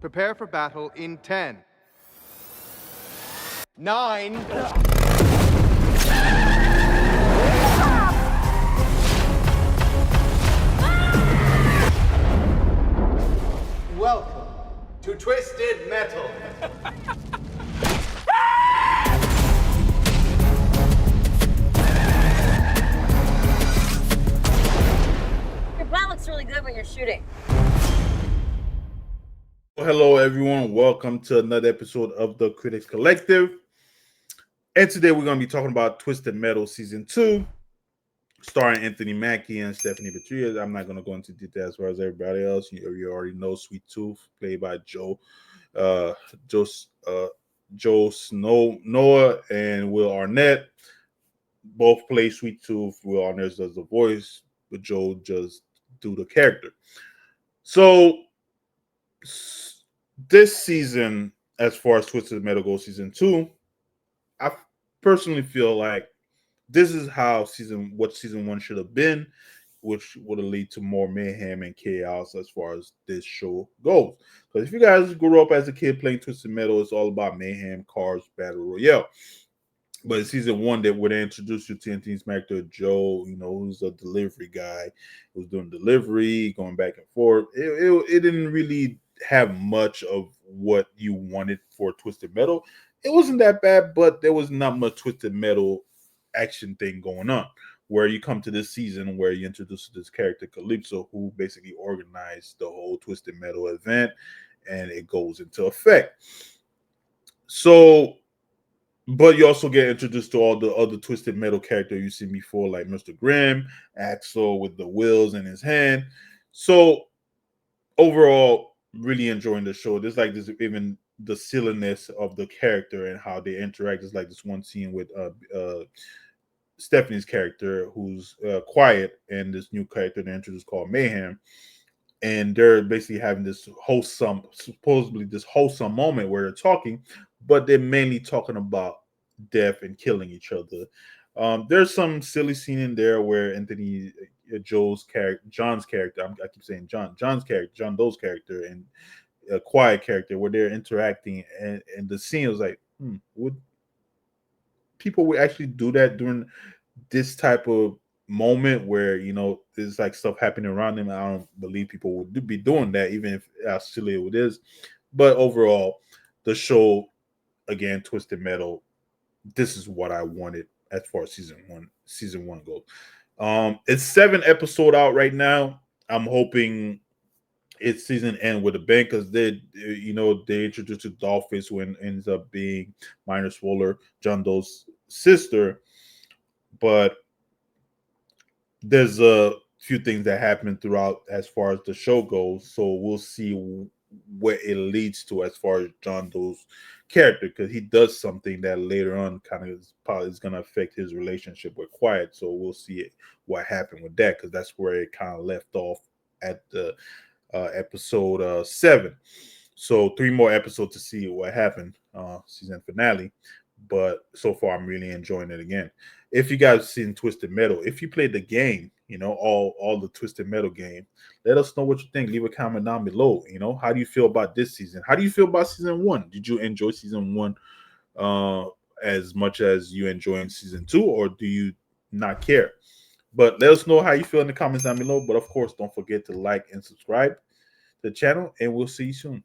Prepare for battle in 10, 9. Welcome to Twisted Metal. Your plan looks really good when you're shooting. Hello, everyone. Welcome to another episode of the Critics Collective. And today we're going to be talking about Twisted Metal Season 2, starring Anthony Mackie and Stephanie Beatriz. I'm not going to go into detail as far as everybody else. You already know Sweet Tooth, played by Joe Seanoa and Will Arnett. Both play Sweet Tooth. Will Arnett does the voice, but Joe just do the character. So this season, as far as Twisted Metal goes, Season 2, I personally feel like this is how Season 1 should have been, which would have led to more mayhem and chaos as far as this show goes. Because if you guys grew up as a kid playing Twisted Metal, it's all about mayhem, cars, battle royale. But in Season 1, that would introduce you to Anthony's character, Joe, who's a delivery guy, who's doing delivery, going back and forth. It didn't really have much of what you wanted for Twisted Metal. It wasn't that bad, but there was not much Twisted Metal action thing going on. Where you come to this season where you introduce this character, Calypso, who basically organized the whole Twisted Metal event, and it goes into effect. So, but you also get introduced to all the other Twisted Metal characters you've seen before, like Mr. Grimm, Axel with the wheels in his hand. So, overall, really enjoying the show. There's like this, even the silliness of the character and how they interact. It's like this one scene with Stephanie's character, who's quiet, and this new character they introduced called Mayhem. And they're basically having this supposedly this wholesome moment where they're talking, but they're mainly talking about death and killing each other. There's some silly scene in there where Anthony John's character, I keep saying John's character, John Doe's character, and a quiet character, where they're interacting, and the scene was like, would people would actually do that during this type of moment where there's like stuff happening around them? I don't believe people would be doing that, even if how silly it is. But overall, the show, again, Twisted Metal, this is what I wanted as far as season one goes. It's 7 episodes out right now. I'm hoping its season end with a bang, because they introduced to Dollface, who ends up being Minor Swoller, John Doe's sister. But there's a few things that happen throughout as far as the show goes, so we'll see where it leads to as far as John Doe's character, because he does something that later on kind of is going to affect his relationship with Quiet. So we'll see what happened with that, because that's where it kind of left off at the episode 7. So 3 more episodes to see what happened, season finale. But so far, I'm really enjoying it again. If you guys seen Twisted Metal, if you played the game, all the Twisted Metal game, let us know what you think. Leave a comment down below. How do you feel about this season? How do you feel about season 1? Did you enjoy season 1 as much as you enjoying season 2, or do you not care? But let us know how you feel in the comments down below. But of course, don't forget to like and subscribe to the channel, and we'll see you soon.